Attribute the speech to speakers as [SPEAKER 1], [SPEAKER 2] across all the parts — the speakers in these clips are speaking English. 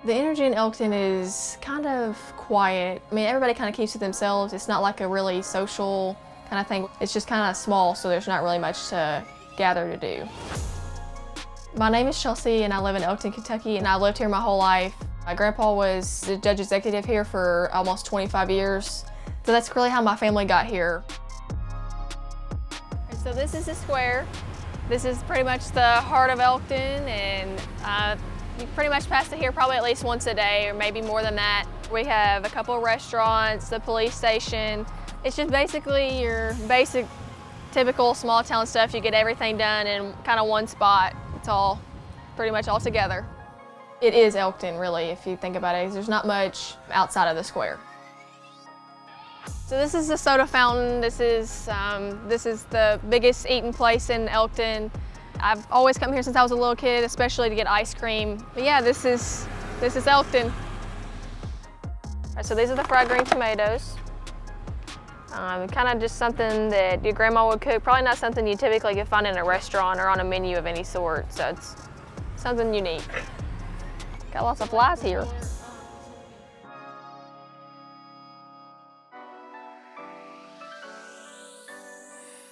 [SPEAKER 1] The energy in Elkton is kind of quiet. I mean, everybody kind of keeps to themselves. It's not like a really social kind of thing. It's just kind of small, so there's not really much to gather to do. My name is Chelsea, and I live in Elkton, Kentucky, and I've lived here my whole life. My grandpa was the judge executive here for almost 25 years. So that's really how my family got here. So this is the square. This is pretty much the heart of Elkton, and you pretty much pass it here probably at least once a day, or maybe more than that. We have a couple of restaurants, the police station. It's just basically your basic, typical small town stuff. You get everything done in kind of one spot. It's all pretty much all together. It is Elkton, really, if you think about it. There's not much outside of the square. So this is the soda fountain. This is the biggest eating place in Elkton. I've always come here since I was a little kid, especially to get ice cream. But yeah, this is Elkton. All right, so these are the fried green tomatoes. Kind of just something that your grandma would cook. Probably not something you typically could find in a restaurant or on a menu of any sort. So it's something unique. Got lots of flies here.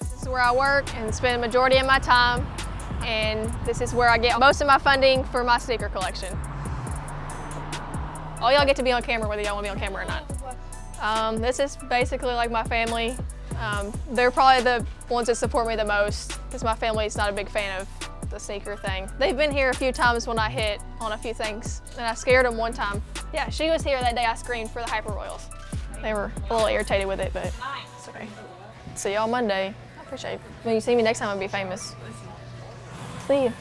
[SPEAKER 1] This is where I work and spend the majority of my time, and this is where I get most of my funding for my sneaker collection. All y'all get to be on camera whether y'all want to be on camera or not. This is basically like my family. They're probably the ones that support me the most because my family is not a big fan of the sneaker thing. They've been here a few times when I hit on a few things, and I scared them one time. Yeah, she was here that day I screened for the Hyper Royals. They were a little irritated with it, but it's okay. See y'all Monday. I appreciate it. When you see me next time, I'll be famous. See you.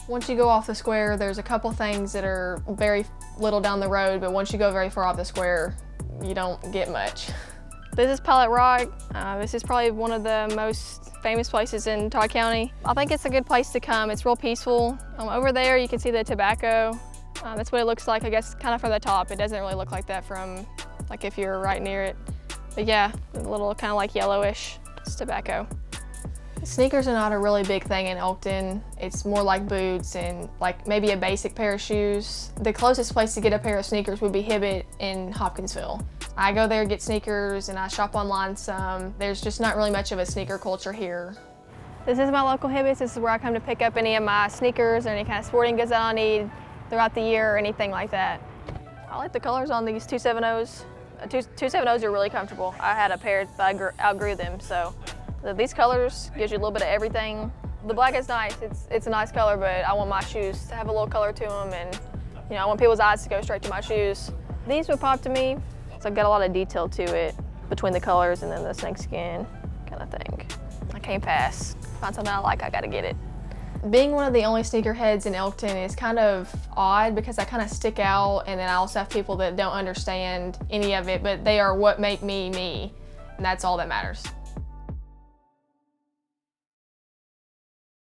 [SPEAKER 1] Once you go off the square, there's a couple things that are very little down the road, but once you go very far off the square, you don't get much. This is Pilot Rock. This is probably one of the most famous places in Todd County. I think it's a good place to come. It's real peaceful. Over there you can see the tobacco. That's what it looks like, I guess, kind of from the top. It doesn't really look like that from, like, if you're right near it. But yeah, a little kind of like yellowish. It's tobacco. Sneakers are not a really big thing in Elkton. It's more like boots and like maybe a basic pair of shoes. The closest place to get a pair of sneakers would be Hibbett in Hopkinsville. I go there, get sneakers, and I shop online some. There's just not really much of a sneaker culture here. This is my local Hibbett. This is where I come to pick up any of my sneakers or any kind of sporting goods that I need throughout the year or anything like that. I like the colors on these 270s. 270s are really comfortable. I had a pair, but I outgrew them, so. These colors gives you a little bit of everything. The black is nice, it's a nice color, but I want my shoes to have a little color to them, and I want people's eyes to go straight to my shoes. These would pop to me, so I've got a lot of detail to it between the colors and then the snakeskin kind of thing. I can't pass. Find something I like, I gotta get it. Being one of the only sneakerheads in Elkton is kind of odd because I kind of stick out, and then I also have people that don't understand any of it, but they are what make me me, and that's all that matters.